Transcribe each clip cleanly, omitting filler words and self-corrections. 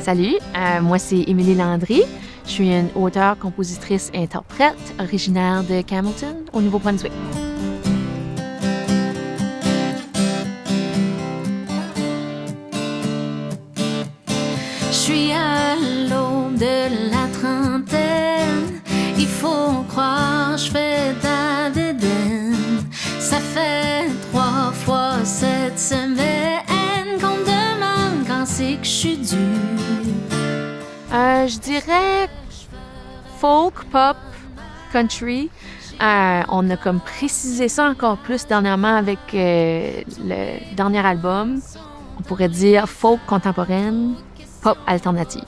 Salut, moi c'est Émilie Landry. Je suis une auteure, compositrice, interprète originaire de Campbellton, au Nouveau-Brunswick. Je suis à l'aube de la trentaine. Il faut croire, je fais d'adéden. Ça fait 3 fois cette semaine qu'on me demande quand c'est que je suis due. Je dirais folk, pop, country. On a comme précisé ça encore plus dernièrement avec le dernier album. On pourrait dire folk contemporaine, pop alternative.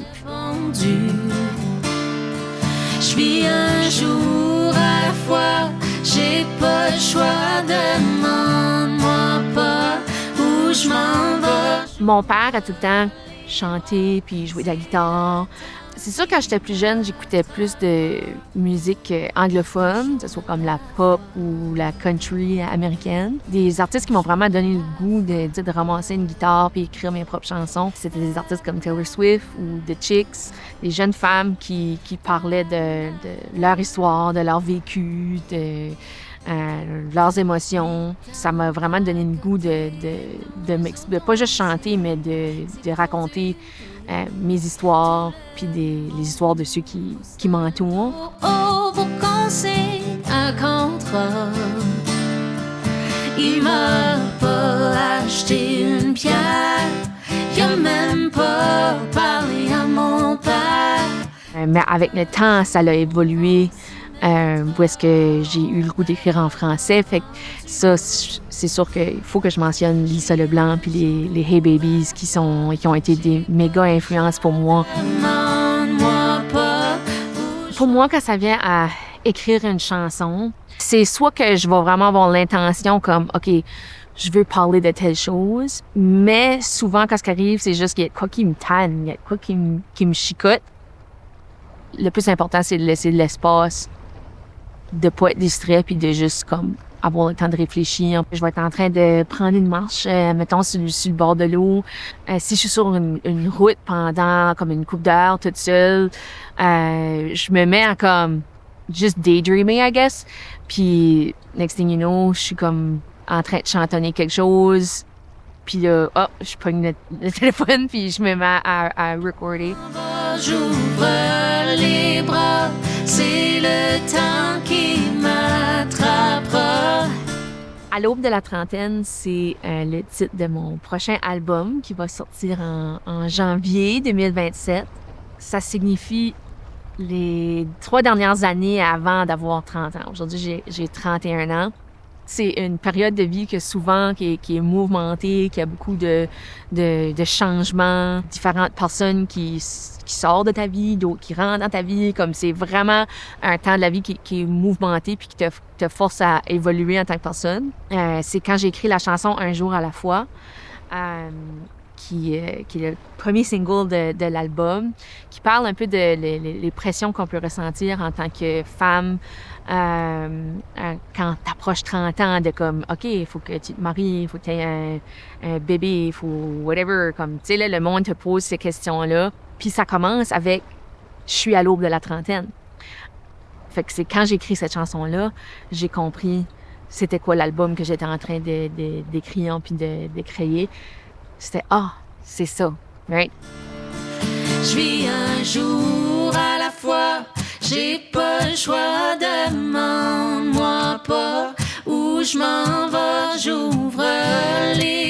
Je vis un jour à la fois, j'ai pas le choix, demande-moi pas où je m'en vais. Mon père a tout le temps chanté puis joué de la guitare. C'est sûr, quand j'étais plus jeune, j'écoutais plus de musique anglophone, que ce soit comme la pop ou la country américaine. Des artistes qui m'ont vraiment donné le goût de ramasser une guitare puis écrire mes propres chansons. C'était des artistes comme Taylor Swift ou The Chicks, des jeunes femmes qui parlaient de leur histoire, de leur vécu, de leurs émotions. Ça m'a vraiment donné le goût de pas juste chanter, mais de raconter mes histoires, puis les histoires de ceux qui m'entourent. Oh, pour qu'on signe un contrat, il m'a pas acheté une pierre, il a même pas parlé à mon père. Mais avec le temps, ça a évolué. Où est-ce que j'ai eu le goût d'écrire en français. Fait que ça, c'est sûr qu'il faut que je mentionne Lisa Leblanc puis les Hey Babies qui ont été des méga influences pour moi. Pour moi, quand ça vient à écrire une chanson, c'est soit que je vais vraiment avoir l'intention comme, OK, je veux parler de telle chose, mais souvent, quand ce qui arrive, c'est juste qu'il y a de quoi qui me tanne, il y a de quoi qui me chicote. Le plus important, c'est de laisser de l'espace, de pas être distrait puis de juste comme avoir le temps de réfléchir. Je vais être en train de prendre une marche, mettons, sur le bord de l'eau. Si je suis sur une route pendant comme une couple d'heures toute seule, je me mets à comme just daydreaming, I guess. Puis next thing you know, je suis comme en train de chantonner quelque chose. Puis là, je pogne le téléphone puis je me mets à recorder. J'ouvre les bras, c'est le temps qui m'attrapera. À l'aube de la trentaine, c'est le titre de mon prochain album qui va sortir en janvier 2027. Ça signifie les 3 dernières années avant d'avoir 30 ans. Aujourd'hui, j'ai 31 ans. C'est une période de vie qui est mouvementée, qui a beaucoup de changements, différentes personnes qui sortent de ta vie, d'autres qui rentrent dans ta vie. Comme c'est vraiment un temps de la vie qui est mouvementé puis qui te force à évoluer en tant que personne. C'est quand j'ai écrit la chanson Un jour à la fois, qui est le premier single de l'album, qui parle un peu de les pressions qu'on peut ressentir en tant que femme quand t'approches 30 ans, de comme, OK, il faut que tu te maries, il faut que tu aies un bébé, il faut whatever. Comme, tu sais, là, le monde te pose ces questions-là. Puis ça commence avec « Je suis à l'aube de la trentaine ». Fait que c'est quand j'ai écrit cette chanson-là, j'ai compris c'était quoi l'album que j'étais en train d'écrire puis de créer. C'était c'est ça, right? Je vis un jour à la fois, j'ai pas le choix, demande-moi pas où je m'en vais, j'ouvre les